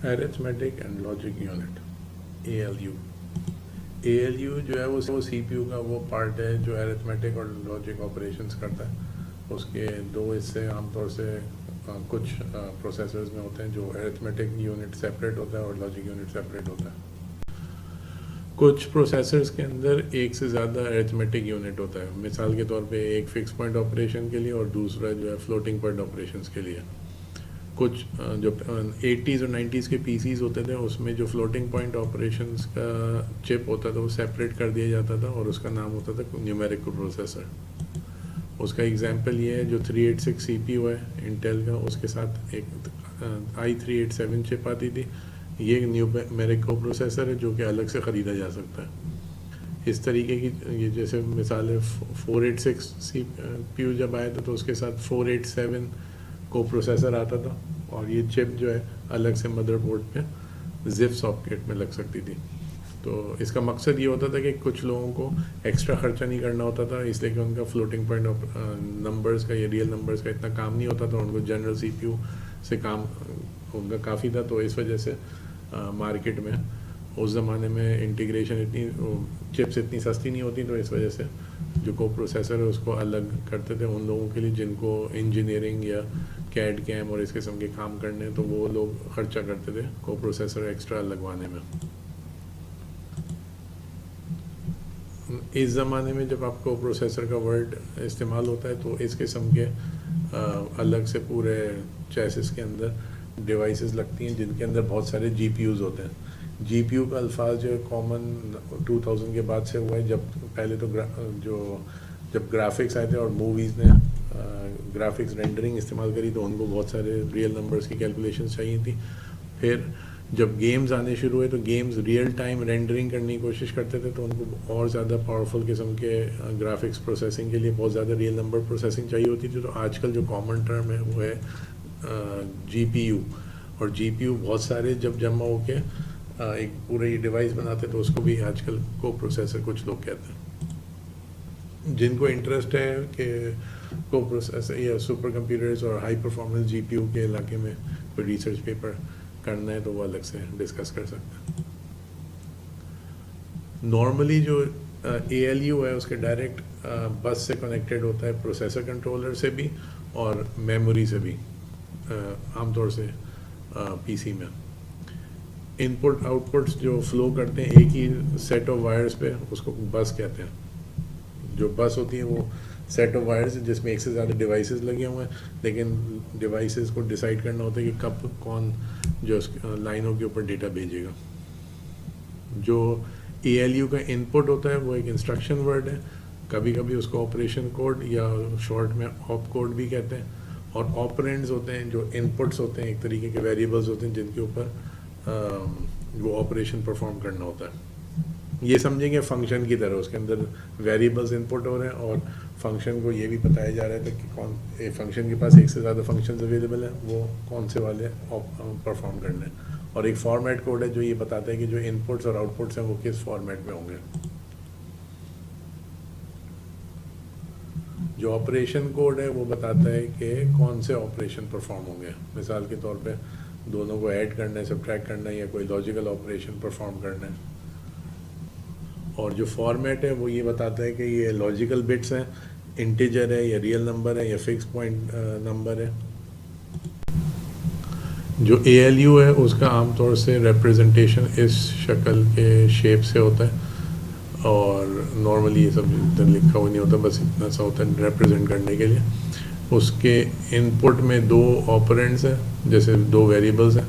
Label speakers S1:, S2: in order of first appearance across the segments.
S1: Arithmetic and logic unit, ALU। ALU जो है वो CPU का वो पार्ट है जो अरिथमेटिक और लॉजिक ऑपरेशंस करता है। उसके दो हिस्से आमतौर से कुछ प्रोसेसर्स में होते हैं, जो अरिथमेटिक यूनिट सेपरेट होता है और लॉजिक यूनिट सेपरेट होता है। कुछ प्रोसेसर्स के अंदर एक से ज़्यादा अरिथमेटिक यूनिट होता है। मिसाल के तौर पे एक फिक्स पॉइंट ऑपरेशन के लिए और दूसरा जो है फ्लोटिंग पॉइंट ऑपरेशंस के लिए। कुछ जो 80s और 90s के PCs होते थे उसमें जो फ्लोटिंग पॉइंट ऑपरेशंस का चिप होता था वो सेपरेट कर दिया जाता था और उसका नाम होता था न्यूमेरिक प्रोसेसर। उसका एग्जांपल ये है जो 386 CPU है इंटेल का, उसके साथ एक i387 चिप आती थी। ये न्यूमेरिक प्रोसेसर है जो कि अलग से ख़रीदा जा सकता है। इस तरीके की ये जैसे मिसाल है 486 CPU जब आया था तो उसके साथ 487 को प्रोसेसर आता था और ये चिप जो है अलग से मदरबोर्ड पे जिप सॉकेट में लग सकती थी। तो इसका मकसद ये होता था कि कुछ लोगों को एक्स्ट्रा ख़र्चा नहीं करना होता था, इसलिए कि उनका फ्लोटिंग पॉइंट नंबर्स का या रियल नंबर्स का इतना काम नहीं होता था, उनको जनरल CPU से काम उनका काफ़ी था। तो इस वजह से मार्केट में उस ज़माने में इंटीग्रेशन इतनी चिप्स इतनी सस्ती नहीं होती, तो इस वजह से जो को प्रोसेसर है उसको अलग करते थे उन लोगों के लिए जिनको इंजीनियरिंग या कैड कैम और इस किस्म के काम करने, तो वो लोग खर्चा करते थे को प्रोसेसर एक्स्ट्रा लगवाने में। इस ज़माने में जब आपको प्रोसेसर का वर्ड इस्तेमाल होता है तो इस किस्म के अलग से पूरे चेसिस के अंदर डिवाइसेस लगती हैं जिनके अंदर बहुत सारे GPUs होते हैं। GPU का अल्फाज जो कॉमन 2000 के बाद से हुआ है। जब पहले तो जब ग्राफिक्स आए थे और मूवीज़ ने ग्राफिक्स रेंडरिंग इस्तेमाल करी तो उनको बहुत सारे रियल नंबर्स की कैलकुलेशंस चाहिए थी। फिर जब गेम्स आने शुरू हुए तो गेम्स रियल टाइम रेंडरिंग करने की कोशिश करते थे, तो उनको और ज़्यादा पावरफुल किस्म के ग्राफिक्स प्रोसेसिंग के लिए बहुत ज़्यादा रियल नंबर प्रोसेसिंग चाहिए होती थी। तो आजकल जो कॉमन टर्म है वो है GPU, और GPU बहुत सारे जब जमा होके एक पूरे डिवाइस बनाते तो उसको भी आजकल को प्रोसेसर कुछ लोग कहते हैं। जिनको इंटरेस्ट है कि को प्रोसेसर या सुपर कंप्यूटर्स और हाई परफॉर्मेंस GPU के इलाके में कोई रिसर्च पेपर करना है तो वो अलग से डिस्कस कर सकते हैं। नॉर्मली जो ALU है उसके डायरेक्ट बस से कनेक्टेड होता है, प्रोसेसर कंट्रोलर से भी और मेमोरी से भी, आमतौर से PC में। इनपुट आउटपुट्स जो फ्लो करते हैं एक ही सेट ऑफ वायर्स पे, उसको बस कहते हैं। जो बस होती है वो सेट ऑफ वायर्स जिसमें एक से ज़्यादा डिवाइसेस लगे हुए हैं, लेकिन डिवाइसेस को डिसाइड करना होता है कि कब कौन जो लाइनों के ऊपर डेटा भेजेगा। जो ALU का इनपुट होता है वो एक इंस्ट्रक्शन वर्ड है, कभी कभी उसको ऑपरेशन कोड या शॉर्ट में ऑप कोड भी कहते हैं। और ऑपरेंड्स होते हैं जो इनपुट्स होते हैं, एक तरीके के वेरिएबल्स होते हैं जिनके ऊपर वो ऑपरेशन परफॉर्म करना होता है। ये समझेंगे फंक्शन की तरह, उसके अंदर वेरिएबल्स इनपुट हो रहे हैं और फंक्शन को ये भी बताया जा रहा है कि कौन एक फंक्शन के पास एक से ज़्यादा फंक्शंस अवेलेबल हैं, वो कौन से वाले परफॉर्म करने हैं। और एक फॉर्मेट कोड है जो ये बताता है कि जो इनपुट्स और आउटपुट्स हैं वो किस फॉर्मेट में होंगे। जो ऑपरेशन कोड है वो बताता है कि कौन से ऑपरेशन परफॉर्म होंगे। मिसाल के तौर पे दोनों को ऐड करना है, सब्ट्रैक्ट करना है या कोई लॉजिकल ऑपरेशन परफॉर्म करना है। और जो फॉर्मेट है वो ये बताता है कि ये लॉजिकल बिट्स हैं, इंटीजर है या रियल नंबर है या फिक्स पॉइंट नंबर है। जो ALU है उसका आमतौर से रिप्रेजेंटेशन इस शक्ल के शेप से होता है और नॉर्मली ये सब इधर लिखा हुआ नहीं होता, बस इतना सा होता है रिप्रेजेंट करने के लिए। उसके इनपुट में दो ऑपरेंड्स हैं, जैसे दो वेरिएबल्स हैं,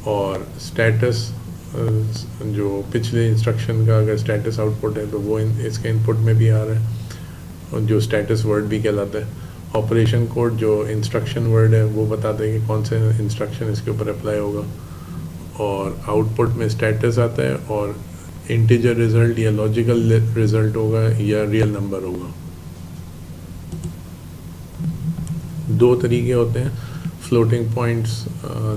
S1: और स्टेटस जो पिछले इंस्ट्रक्शन का अगर स्टेटस आउटपुट है तो वो इसके इनपुट में भी आ रहा है, और जो स्टेटस वर्ड भी कहलाता है। ऑपरेशन कोड जो इंस्ट्रक्शन वर्ड है वो बताता है कि कौन से इंस्ट्रक्शन इसके ऊपर अप्लाई होगा, और आउटपुट में स्टेटस आता है और इंटीजर रिजल्ट या लॉजिकल रिजल्ट होगा या रियल नंबर होगा। दो तरीके होते हैं फ्लोटिंग पॉइंट्स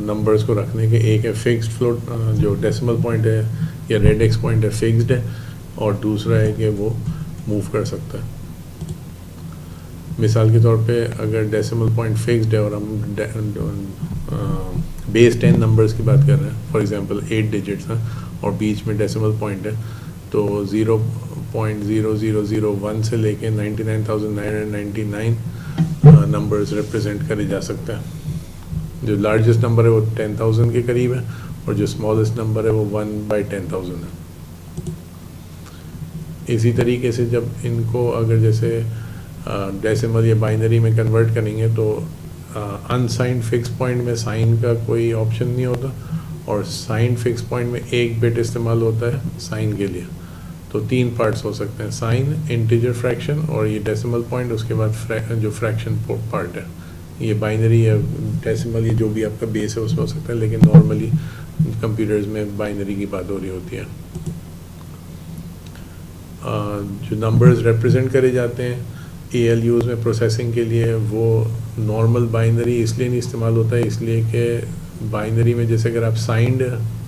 S1: नंबर्स को रखने के। एक है फिक्स्ड फ्लोट, जो डेसिमल पॉइंट है या रेड एक्स पॉइंट है फिक्स्ड है, और दूसरा है कि वो मूव कर सकता है। मिसाल के तौर पे अगर डेसिमल पॉइंट फिक्स्ड है और हम बेस 10 नंबर्स की बात कर रहे हैं, फॉर एग्जांपल 8 डिजिट्स हैं और बीच में डेसिमल पॉइंट है, तो 0.0001 से लेके 99,999 नंबर्स रिप्रेजेंट करे जा सकते हैं। जो लार्जेस्ट नंबर है वो 10,000 के करीब है और जो स्मॉलेस्ट नंबर है वो 1/10,000 है। इसी तरीके से जब इनको अगर जैसे डेसिमल या बाइनरी में कन्वर्ट करेंगे तो अनसाइंड फिक्स पॉइंट में साइन का कोई ऑप्शन नहीं होता और साइन फिक्स पॉइंट में एक बिट इस्तेमाल होता है साइन के लिए। तो 3 पार्ट्स हो सकते हैं, साइन, इंटीजर फ्रैक्शन और ये डेसिमल पॉइंट, उसके बाद जो फ्रैक्शन पार्ट है। ये बाइनरी या डेसिमल ये जो भी आपका बेस है उसमें हो सकता है, लेकिन नॉर्मली कंप्यूटर्स में बाइनरी की बात हो रही होती है। जो नंबर्स रिप्रेजेंट करे जाते हैं ALUs में प्रोसेसिंग के लिए, वो नॉर्मल बाइनरी इसलिए नहीं इस्तेमाल होता है, इसलिए कि बाइनरी में जैसे अगर आप साइंड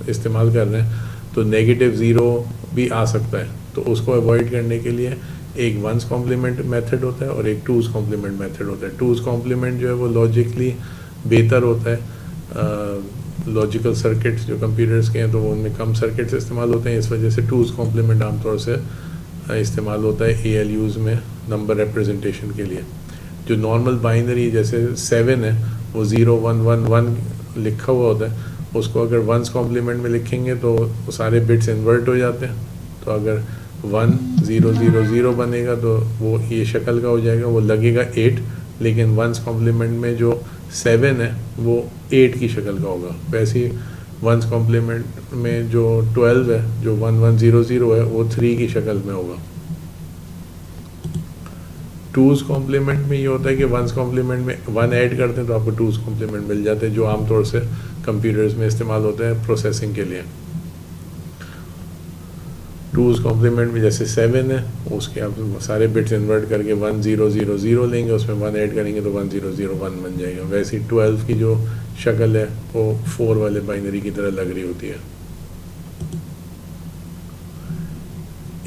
S1: इस्तेमाल कर रहे हैं तो -0 भी आ सकता है, तो उसको अवॉइड करने के लिए एक 1's कॉम्प्लीमेंट मेथड होता है और एक 2's कॉम्प्लीमेंट मेथड होता है। 2's कॉम्प्लीमेंट जो है वो लॉजिकली बेहतर होता है। लॉजिकल सर्किट्स जो कंप्यूटर्स के हैं तो उनमें कम सर्किट्स इस्तेमाल होते हैं, इस वजह से 2's कॉम्प्लीमेंट आमतौर से इस्तेमाल होता है ALUs में नंबर रिप्रेजेंटेशन के लिए। जो नॉर्मल बाइनरी जैसे 7 है वो 0 1 1 1 लिखा हुआ होता है, उसको अगर 1's कॉम्प्लीमेंट में लिखेंगे तो सारे बिट्स इन्वर्ट हो जाते हैं। तो अगर 1 0 0 0 बनेगा तो वो ये शक्ल का हो जाएगा, वो लगेगा 8, लेकिन 1's कॉम्प्लीमेंट में जो 7 है वो 8 की शक्ल का होगा। वैसे ही 1's कॉम्प्लीमेंट में जो 12 है, जो 1 1 0 0 है, वो 3 की शक्ल में होगा। 2's कॉम्प्लीमेंट में ये होता है कि 1's कॉम्प्लीमेंट में 1 ऐड करते हैं तो आपको 2's कॉम्प्लीमेंट मिल जाते हैं, जो आमतौर से कंप्यूटर्स में इस्तेमाल होते हैं प्रोसेसिंग के लिए। 2's कॉम्प्लीमेंट में जैसे 7 है, उसके आप सारे बिट्स इन्वर्ट करके 1 0 0 0 लेंगे, उसमें 1 ऐड करेंगे तो 1 0 0 1 बन जाएगा। वैसे ही 12 की जो शक्ल है वो 4 वाले बाइनरी की तरह लग रही होती है।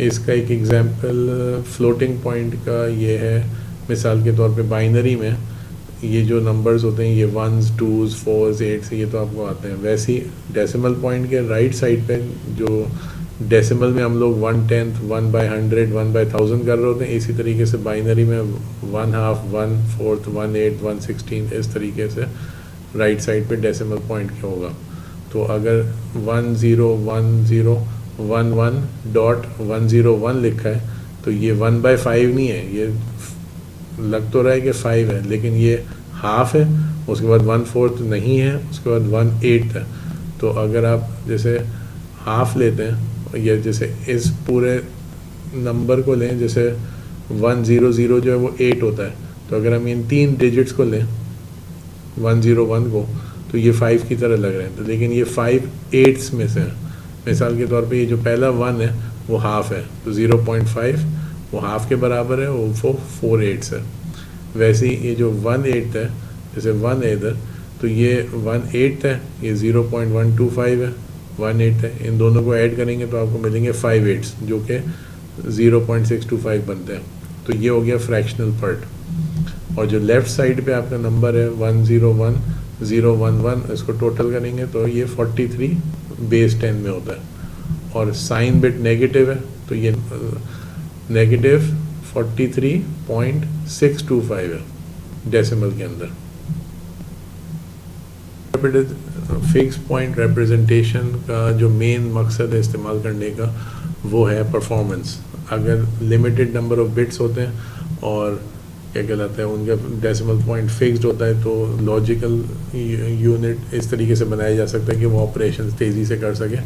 S1: इसका एक एग्जांपल फ्लोटिंग पॉइंट का ये है, मिसाल के तौर पे बाइनरी में ये जो नंबर्स होते हैं ये 1s 2s 4s 8s ये तो आपको आते हैं। वैसे ही डेसिमल पॉइंट के राइट साइड पे जो डेसिमल में हम लोग 1/10 1/100 1/1000 कर रहे होते हैं, इसी तरीके से बाइनरी में 1/2 1/4 1/8 1/16 इस तरीके से राइट साइड पे डेसिमल पॉइंट क्या होगा। तो अगर 1011.101 लिखा है तो ये 1/5 नहीं है, ये लग तो रहा है कि 5 है, लेकिन ये हाफ है, उसके बाद 1/4 नहीं है, उसके बाद 1/8 है। तो अगर आप जैसे हाफ लेते हैं, या जैसे इस पूरे नंबर को लें, जैसे 100 जो है वो 8 होता है, तो अगर हम इन 3 डिजिट्स को लें 101 को, तो ये 5 की तरह लग रहे हैं, तो लेकिन ये 5 8s में से है। मिसाल के तौर पे ये जो पहला 1 है वो हाफ है, तो 0.5 वो हाफ के बराबर है, वो 4 8s है। वैसे ही ये जो 1/8 है, जैसे 1 है इधर, तो ये 1/8 है, ये 0.125 है, 1/8 है, इन दोनों को ऐड करेंगे तो आपको मिलेंगे 5 8s जो कि 0.625 बनते हैं। तो ये हो गया फ्रैक्शनल पार्ट। और जो लेफ़्ट साइड पे आपका नंबर है 101011, इसको टोटल करेंगे तो ये 43 बेस 10 में होता है, और साइन बिट नेगेटिव है तो ये -43.625 है डेसिमल के अंदर। फिक्स पॉइंट रिप्रेजेंटेशन का जो मेन मकसद है इस्तेमाल करने का वो है परफॉर्मेंस। अगर लिमिटेड नंबर ऑफ बिट्स होते हैं और क्या कहलाता है उनका डेसिमल पॉइंट फिक्स्ड होता है, तो लॉजिकल यूनिट इस तरीके से बनाया जा सकता है कि वो ऑपरेशंस तेज़ी से कर सके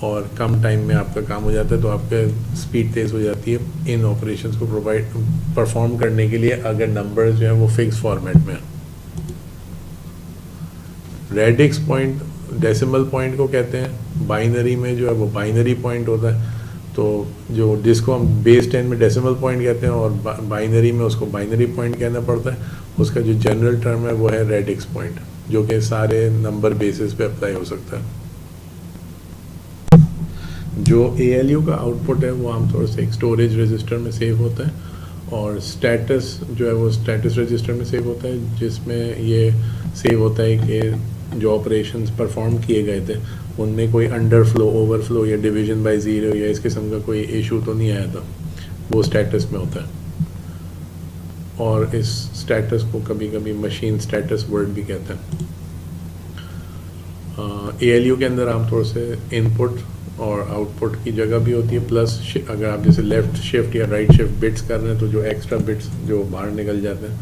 S1: और कम टाइम में आपका काम हो जाता है, तो आपका स्पीड तेज़ हो जाती है इन ऑपरेशंस को परफॉर्म करने के लिए, अगर नंबर्स जो है वो फिक्स फॉर्मेट में है। रेडिक्स पॉइंट डेसिमल पॉइंट को कहते हैं, बाइनरी में जो है वो बाइनरी पॉइंट होता है, तो जो जिसको हम बेस 10 में डेसिमल पॉइंट कहते हैं और बाइनरी में उसको बाइनरी पॉइंट कहना पड़ता है। उसका जो जनरल टर्म है वो है रेडिक्स पॉइंट, जो कि सारे नंबर बेसिस पे अप्लाई हो सकता है। जो ALU का आउटपुट है वो आमतौर से एक स्टोरेज रजिस्टर में सेव होता है, और स्टेटस जो है वो स्टेटस रजिस्टर में सेव होता है, जिसमें ये सेव होता है कि जो ऑपरेशंस परफॉर्म किए गए थे उनमें कोई अंडरफ्लो, ओवरफ्लो या डिवीजन बाय ज़ीरो या इस किस्म का कोई इशू तो नहीं आया था, वो स्टेटस में होता है। और इस स्टेटस को कभी कभी मशीन स्टेटस वर्ड भी कहते हैं। ALU के अंदर आमतौर से इनपुट और आउटपुट की जगह भी होती है, प्लस अगर आप जैसे लेफ़्ट शिफ्ट या राइट शिफ्ट बिट्स कर रहे हैं तो जो एक्स्ट्रा बिट्स जो बाहर निकल जाते हैं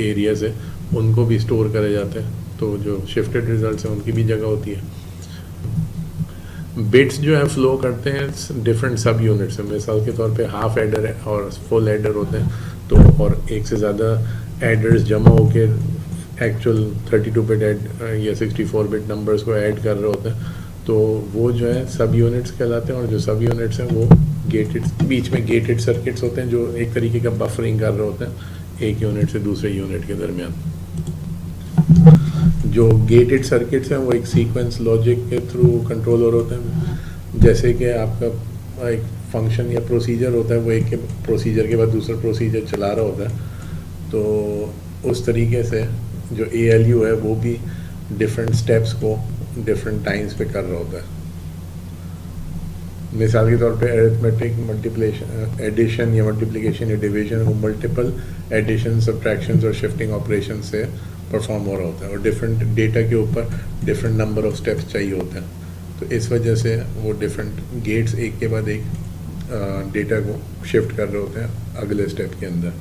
S1: एरिया से उनको भी स्टोर करे जाते हैं, तो जो शिफ्टेड रिजल्ट्स हैं उनकी भी जगह होती है। बिट्स जो है फ्लो करते हैं डिफरेंट सब यूनिट्स में, मिसाल के तौर पे हाफ एडर और फुल एडर होते हैं, तो और एक से ज़्यादा एडर्स जमा होकर एक्चुअल 32 बिट या 64 बिट नंबर्स को ऐड कर रहे होते हैं, तो वो जो है सब यूनिट्स कहलाते हैं। और जो सब यूनिट्स हैं वो गेटेड, बीच में गेटेड सर्किट्स होते हैं जो एक तरीके का बफरिंग कर रहे होते हैं एक यूनिट से दूसरे यूनिट के दरमियान। जो गेटेड सर्किट्स हैं वो एक सीक्वेंस लॉजिक के थ्रू कंट्रोल हो होते हैं, जैसे कि आपका एक फंक्शन या प्रोसीजर होता है, वो एक के प्रोसीजर के बाद दूसरा प्रोसीजर चला रहा होता है, तो उस तरीके से जो ALU है वो भी डिफरेंट स्टेप्स को डिफरेंट टाइम्स पे कर रहा होता है। मिसाल के तौर पे अरिथमेटिक मल्टीप्लिकेशन, एडिशन या मल्टीप्लिकेशन या डिवीजन वो मल्टीपल एडिशन, सब्ट्रैक्शंस और शिफ्टिंग ऑपरेशन से परफॉर्म हो रहा होता है, और डिफरेंट डेटा के ऊपर डिफरेंट नंबर ऑफ स्टेप्स चाहिए होते हैं, तो इस वजह से वो डिफरेंट गेट्स एक के बाद एक डेटा को शिफ्ट कर रहे होते हैं अगले स्टेप के अंदर।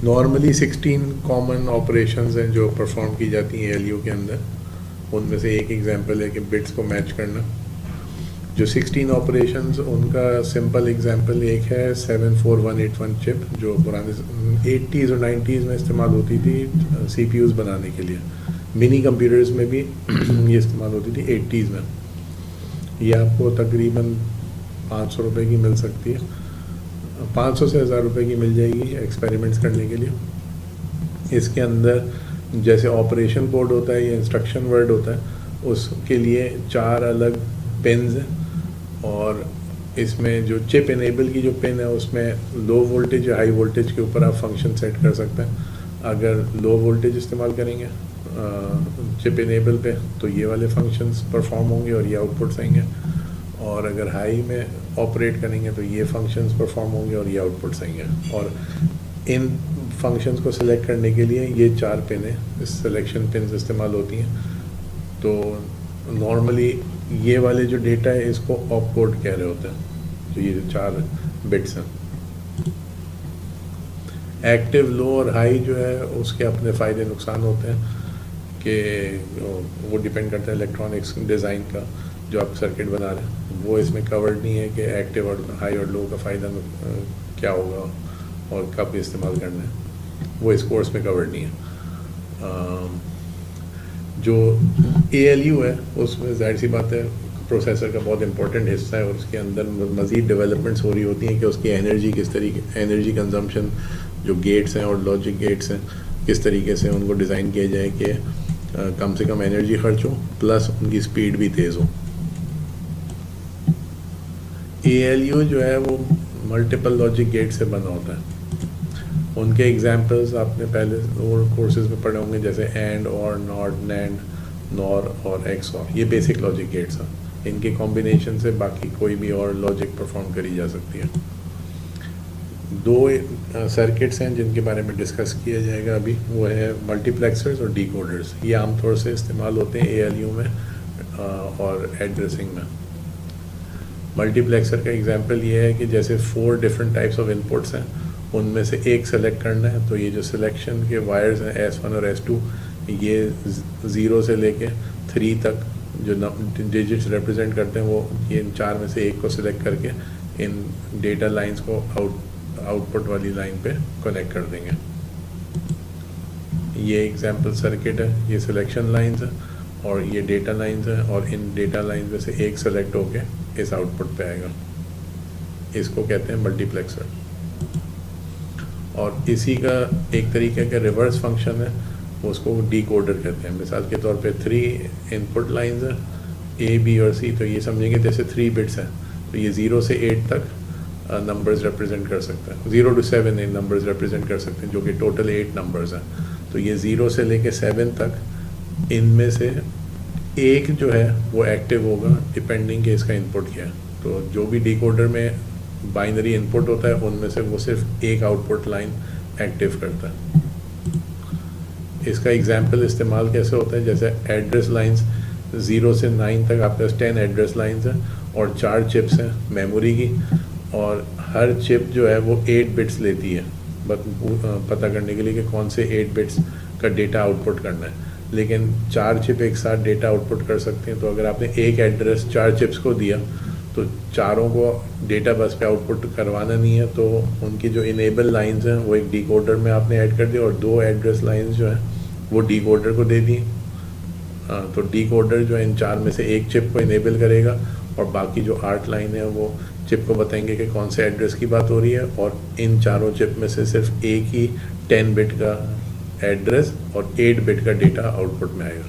S1: नॉर्मली 16 कॉमन ऑपरेशंस हैं जो परफॉर्म की जाती हैं ALU के अंदर। उनमें से एक एग्जांपल है कि बिट्स को मैच करना। जो 16 ऑपरेशंस, उनका सिंपल एग्जांपल एक है 74181 चिप, जो पुराने 80s और 90s में इस्तेमाल होती थी CPUs बनाने के लिए। मिनी कंप्यूटर्स में भी ये इस्तेमाल होती थी 80s में। ये आपको तकरीबन 500 रुपये की मिल सकती है, 500 से 1000 रुपये की मिल जाएगी एक्सपेरिमेंट्स करने के लिए। इसके अंदर जैसे ऑपरेशन कोड होता है या इंस्ट्रक्शन वर्ड होता है, उसके लिए 4 अलग पिन्स हैं, और इसमें जो चिप इनेबल की जो पिन है उसमें लो वोल्टेज या हाई वोल्टेज के ऊपर आप फंक्शन सेट कर सकते हैं। अगर लो वोल्टेज इस्तेमाल करेंगे चिप इनेबल पे तो ये वाले फंक्शंस परफॉर्म होंगे और ये आउटपुट्स आएंगे, और अगर हाई में ऑपरेट करेंगे तो ये फंक्शंस परफॉर्म होंगे और ये आउटपुट्स आएंगे। और इन फंक्शंस को सिलेक्ट करने के लिए ये 4 पिनें, सिलेक्शन पिन्स इस्तेमाल होती हैं। तो नॉर्मली ये वाले जो डेटा है इसको ऑपकोड कह रहे होते हैं, तो ये जो 4 बिट्स हैं। एक्टिव, लो और हाई जो है उसके अपने फ़ायदे नुकसान होते हैं कि वो डिपेंड करता है इलेक्ट्रॉनिक्स डिज़ाइन का जो आप सर्किट बना रहे हैं। वो इसमें कवर्ड नहीं है कि एक्टिव और हाई और लो का फ़ायदा क्या होगा और कब इस्तेमाल करना है, वो इस कोर्स में कवर्ड नहीं है। जो ALU है उसमें जाहिर सी बात है प्रोसेसर का बहुत इंपॉर्टेंट हिस्सा है, और उसके अंदर मज़ीद डेवलपमेंट्स हो रही होती हैं कि उसकी एनर्जी किस तरीके, एनर्जी कंजम्पशन जो गेट्स हैं और लॉजिक गेट्स हैं किस तरीके से उनको डिज़ाइन किया जाए कि कम से कम एनर्जी खर्च हो प्लस उनकी स्पीड भी तेज़ हो। ALU जो है वो मल्टीपल लॉजिक गेट से बना होता है। उनके एग्जांपल्स आपने पहले और कोर्सेज में पढ़े होंगे, जैसे एंड, और, नॉट, नैंड, नॉर और XOR। ये बेसिक लॉजिक गेट्स हैं, इनके कॉम्बिनेशन से बाकी कोई भी और लॉजिक परफॉर्म करी जा सकती है। 2 सर्किट्स हैं जिनके बारे में डिस्कस किया जाएगा अभी, वो है मल्टीप्लेक्सर्स और डिकोडर्स। ये आमतौर से इस्तेमाल होते हैं ALU में और एड्रेसिंग में। मल्टीप्लेक्सर का एग्जांपल ये है कि जैसे 4 डिफरेंट टाइप्स ऑफ इनपुट्स हैं, उनमें से एक सेलेक्ट करना है, तो ये जो सिलेक्शन के वायर्स हैं S1 और S2, ये 0 से लेके 3 तक जो डिजिट्स रिप्रेजेंट करते हैं, वो ये इन 4 में से एक को सिलेक्ट करके इन डेटा लाइंस को आउटपुट वाली लाइन पे कनेक्ट कर देंगे। ये एग्जांपल सर्किट है, ये सिलेक्शन लाइंस है और ये डेटा लाइंस हैं, और इन डेटा लाइंस में से एक सेलेक्ट होके इस आउटपुट पे आएगा। इसको कहते हैं मल्टीप्लेक्सर। और इसी का एक तरीके का रिवर्स फंक्शन है, उसको डिकोडर कहते हैं। मिसाल के तौर पे 3 इनपुट लाइंस हैं A, B और C, तो ये समझेंगे जैसे 3 बिट्स हैं, तो ये 0 से 8 तक नंबर्स रिप्रेजेंट कर सकते हैं, 0 to 7 नंबर्स रिप्रेजेंट कर सकते हैं, जो कि टोटल 8 नंबर्स हैं। तो ये 0 से लेके 7 तक इनमें से एक जो है वो एक्टिव होगा डिपेंडिंग कि इसका इनपुट क्या है। तो जो भी डिकोडर में बाइनरी इनपुट होता है उनमें से वो सिर्फ एक आउटपुट लाइन एक्टिव करता है। इसका एग्जाम्पल इस्तेमाल कैसे होता है, जैसे एड्रेस लाइंस 0 से 9 तक आपके पास 10 एड्रेस लाइंस हैं और 4 चिप्स हैं मेमोरी की, और हर चिप जो है वो 8 बिट्स लेती है बस पता करने के लिए कि कौन से 8 बिट्स का डेटा आउटपुट करना है। लेकिन 4 चिप एक साथ डेटा आउटपुट कर सकते हैं, तो अगर आपने एक एड्रेस 4 चिप्स को दिया तो चारों को डेटा बस पे आउटपुट करवाना नहीं है, तो उनकी जो इनेबल लाइंस हैं वो एक डिकोडर में आपने ऐड कर दिया और 2 एड्रेस लाइंस जो हैं वो डिकोडर को दे दी। तो डिकोडर जो है इन 4 में से एक चिप को इनेबल करेगा और बाकी जो 8 लाइन है वो चिप को बताएंगे कि कौन से एड्रेस की बात हो रही है, और इन चारों चिप में से सिर्फ एक ही 10 बिट का एड्रेस और 8 बिट का डेटा आउटपुट में आएगा।